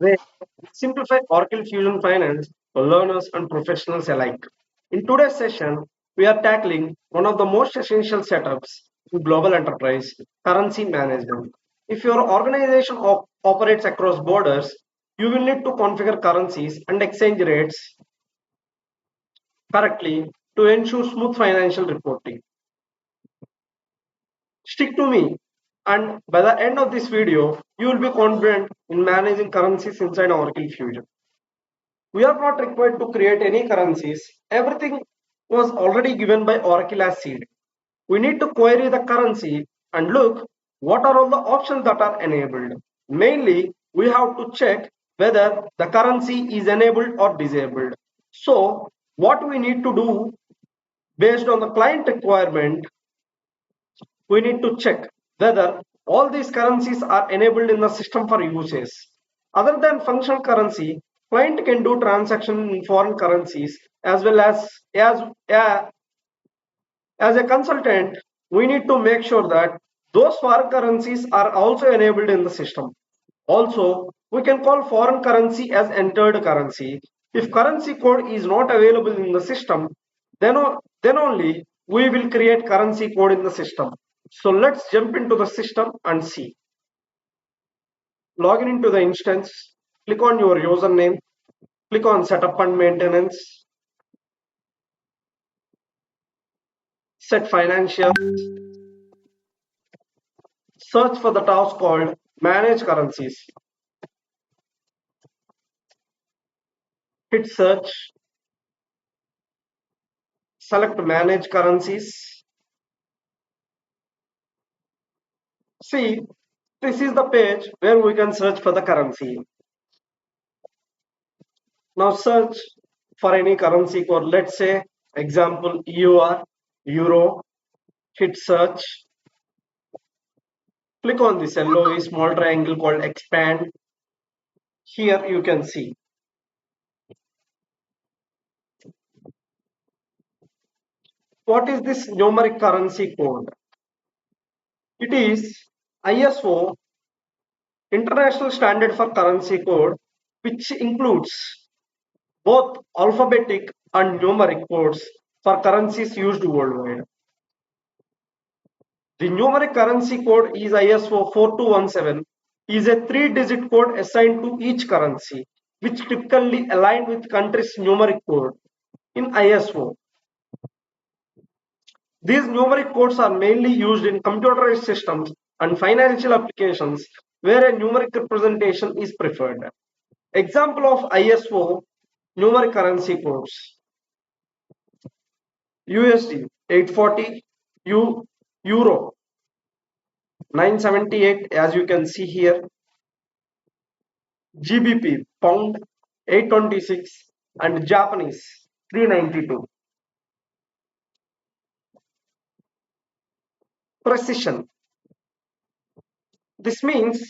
where we simplify Oracle Fusion Finance for learners and professionals alike. In today's session, we are tackling one of the most essential setups in global enterprise, currency management. If your organization operates across borders, you will need to configure currencies and exchange rates correctly to ensure smooth financial reporting. Stick to me, and by the end of this video, you will be confident in managing currencies inside Oracle Fusion. We are not required to create any currencies. Everything was already given by Oracle as seed. We need to query the currency and look what are all the options that are enabled. Mainly, we have to check whether the currency is enabled or disabled. So, what we need to do based on the client requirement, we need to check whether all these currencies are enabled in the system for usage. Other than functional currency, client can do transaction in foreign currencies as well as a consultant, we need to make sure that those foreign currencies are also enabled in the system. Also, we can call foreign currency as entered currency. If currency code is not available in the system, then only we will create currency code in the system. So let's jump into the system and see. Login into the instance, click on your username, click on setup and maintenance, set financial, search for the task called manage currencies. Hit search, select manage currencies. See, this is the page where we can search for the currency. Now search for any currency code. Let's say example EUR, Euro. Hit search. Click on this LOE small triangle called expand. Here you can see. What is this numeric currency code? It is ISO International Standard for Currency Code, which includes both alphabetic and numeric codes for currencies used worldwide. The numeric currency code is ISO 4217 is a 3-digit code assigned to each currency, which typically aligned with country's numeric code in ISO. These numeric codes are mainly used in computerized systems and financial applications where a numeric representation is preferred. Example of ISO numeric currency codes: USD 840, Euro 978 as you can see here, GBP pound 826 and Japanese 392. Precision. This means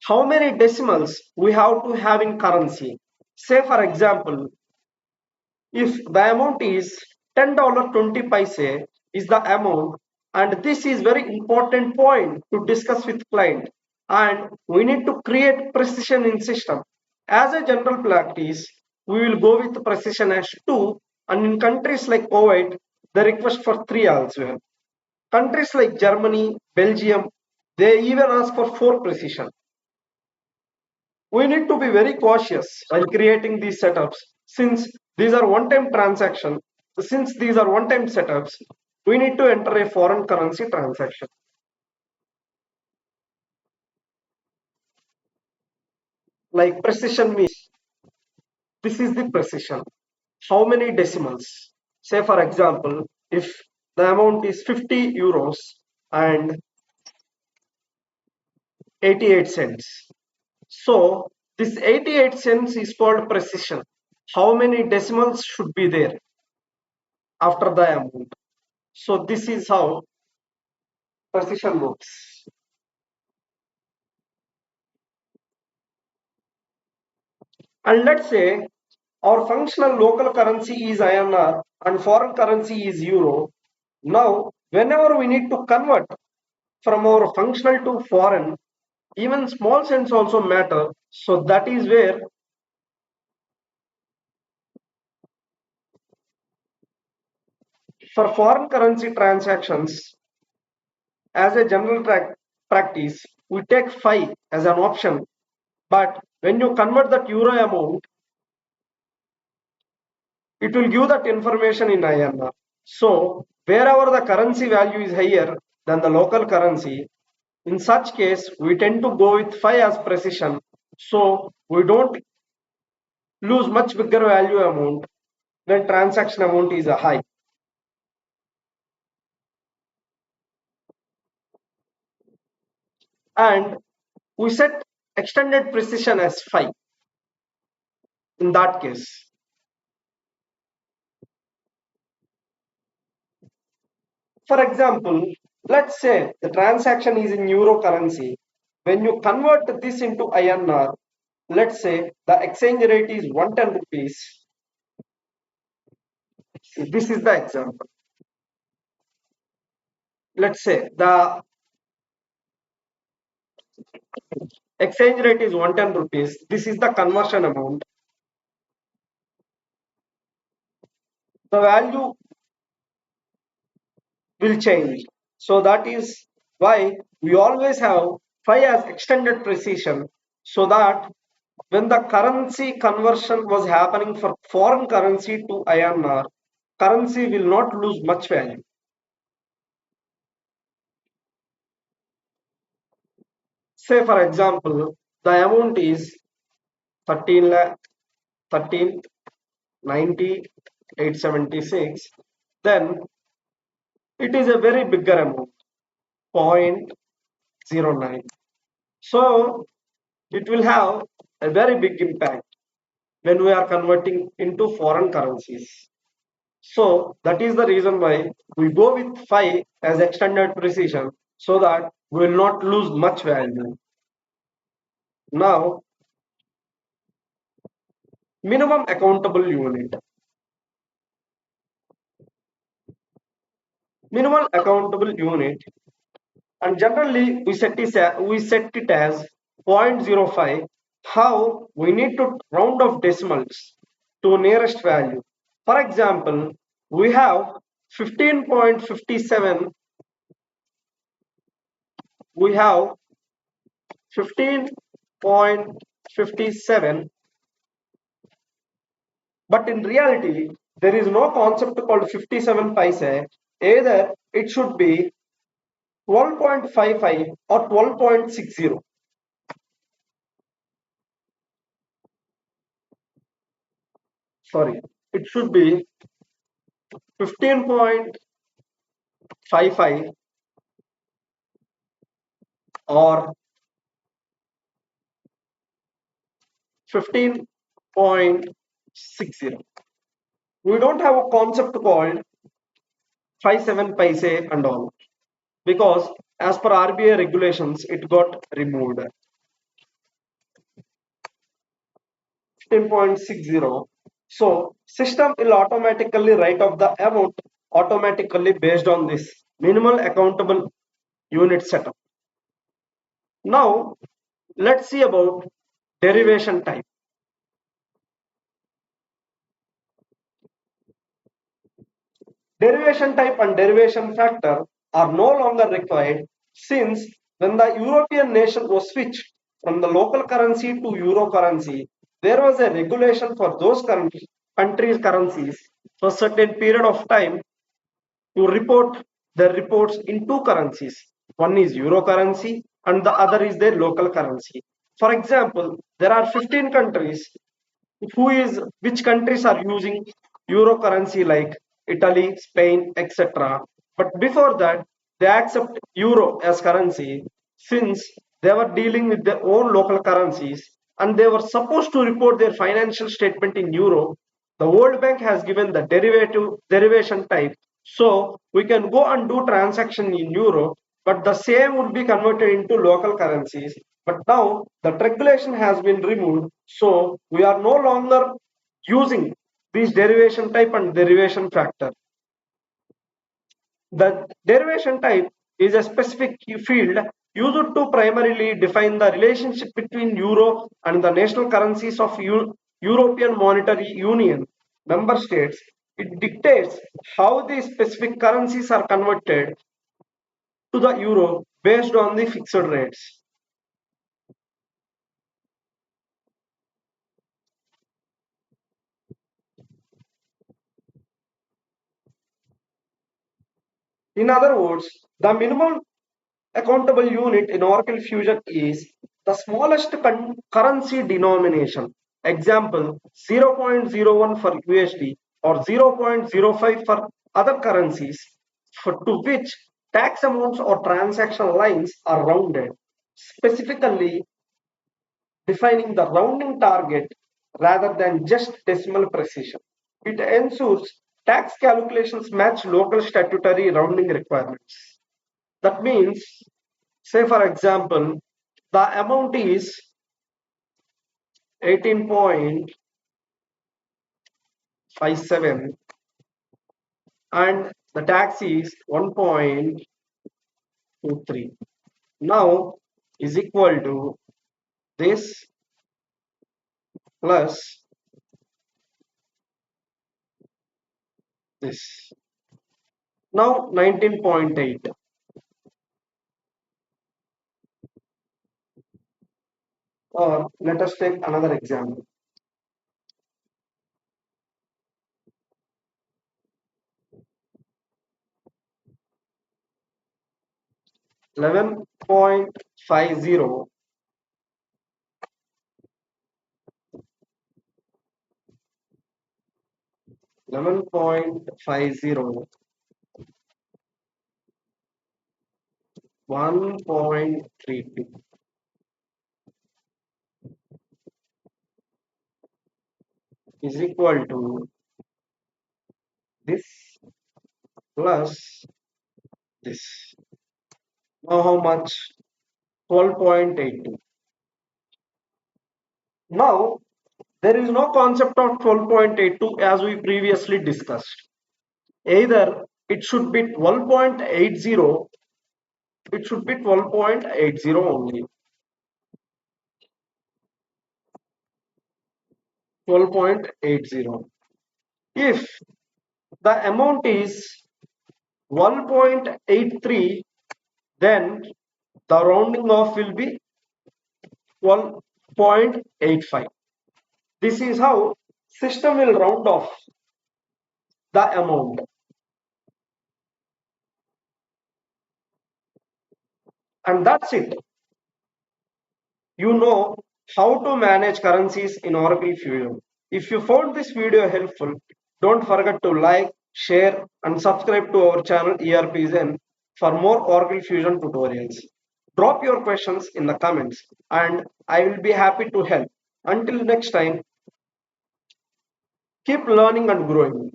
how many decimals we have to have in currency. Say for example, if the amount is $10.20 is the amount, and this is very important point to discuss with client, and we need to create precision in system. As a general practice, we will go with precision as 2, and in countries like Kuwait, the request for 3 as well. Countries like Germany, Belgium, they even ask for 4 precision. We need to be very cautious while creating these setups since these are one-time transaction. Since these are one-time setups, we need to enter a foreign currency transaction. Like precision means this is the precision. How many decimals? Say for example, if the amount is 50 euros and 88 cents. So this 88 cents is called precision. How many decimals should be there after the amount? So this is how precision works. And let's say our functional local currency is INR and foreign currency is Euro. Now, whenever we need to convert from our functional to foreign, even small cents also matter. So that is where for foreign currency transactions, as a general practice, we take 5 as an option. But when you convert that euro amount, it will give that information in INR. So wherever the currency value is higher than the local currency, in such case, we tend to go with 5 as precision. So we don't lose much bigger value amount when transaction amount is a high. And we set extended precision as 5 in that case. For example, let's say the transaction is in euro currency. When you convert this into INR, let's say the exchange rate is 110 rupees. This is the example. Let's say the exchange rate is 110 rupees. This is the conversion amount. The value will change. So that is why we always have 5 as extended precision, so that when the currency conversion was happening for foreign currency to INR, currency will not lose much value. Say for example, the amount is 13 lakh, 13, 90, 876, then it is a very bigger amount, 0.09. So it will have a very big impact when we are converting into foreign currencies. So that is the reason why we go with 5 as extended precision, so that we will not lose much value. Now, minimum accountable unit. Minimal accountable unit, and generally we set it as 0.05. How we need to round off decimals to nearest value. For example, we have 15.57, we have 15.57, but in reality there is no concept called 57 paise. Either it should be 12.55 or 12.60. Sorry, it should be 15.55 or 15.60. We don't have a concept called 57 paise and all, because as per RBI regulations it got removed. 15.60. So system will automatically write off the amount automatically based on this minimal accountable unit setup. Now let's see about derivation type. Derivation type and derivation factor are no longer required, since when the European nation was switched from the local currency to euro currency, there was a regulation for those countries' currencies for a certain period of time to report their reports in two currencies. One is euro currency and the other is their local currency. For example, there are 15 countries which countries are using euro currency like Italy, Spain, etc. But before that, they accept euro as currency, since they were dealing with their own local currencies and they were supposed to report their financial statement in euro. The World Bank has given the derivation type, so we can go and do transaction in euro, but the same would be converted into local currencies. But now that regulation has been removed, so we are no longer using these derivation type and derivation factor. The derivation type is a specific field used to primarily define the relationship between euro and the national currencies of European Monetary Union member states. It dictates how the specific currencies are converted to the euro based on the fixed rates. In other words, the minimum accountable unit in Oracle Fusion is the smallest currency denomination. Example 0.01 for USD or 0.05 for other currencies to which tax amounts or transaction lines are rounded, specifically defining the rounding target rather than just decimal precision. It ensures tax calculations match local statutory rounding requirements. That means, say for example, the amount is 18.57 and the tax is 1.23. Now is equal to this plus this. Now 19.8, or let us take another example. 11.50, 11.50, 1.32 is equal to this plus this. Now how much? 12.82. Now there is no concept of 12.82 as we previously discussed. Either it should be 12.80, it should be 12.80 only. 12.80. If the amount is 1.83, then the rounding off will be 12.85. This is how system will round off the amount. And that's it. You know how to manage currencies in Oracle Fusion. If you found this video helpful, don't forget to like, share and subscribe to our channel ERP for more Oracle Fusion tutorials. Drop your questions in the comments and I will be happy to help. Until next time, keep learning and growing.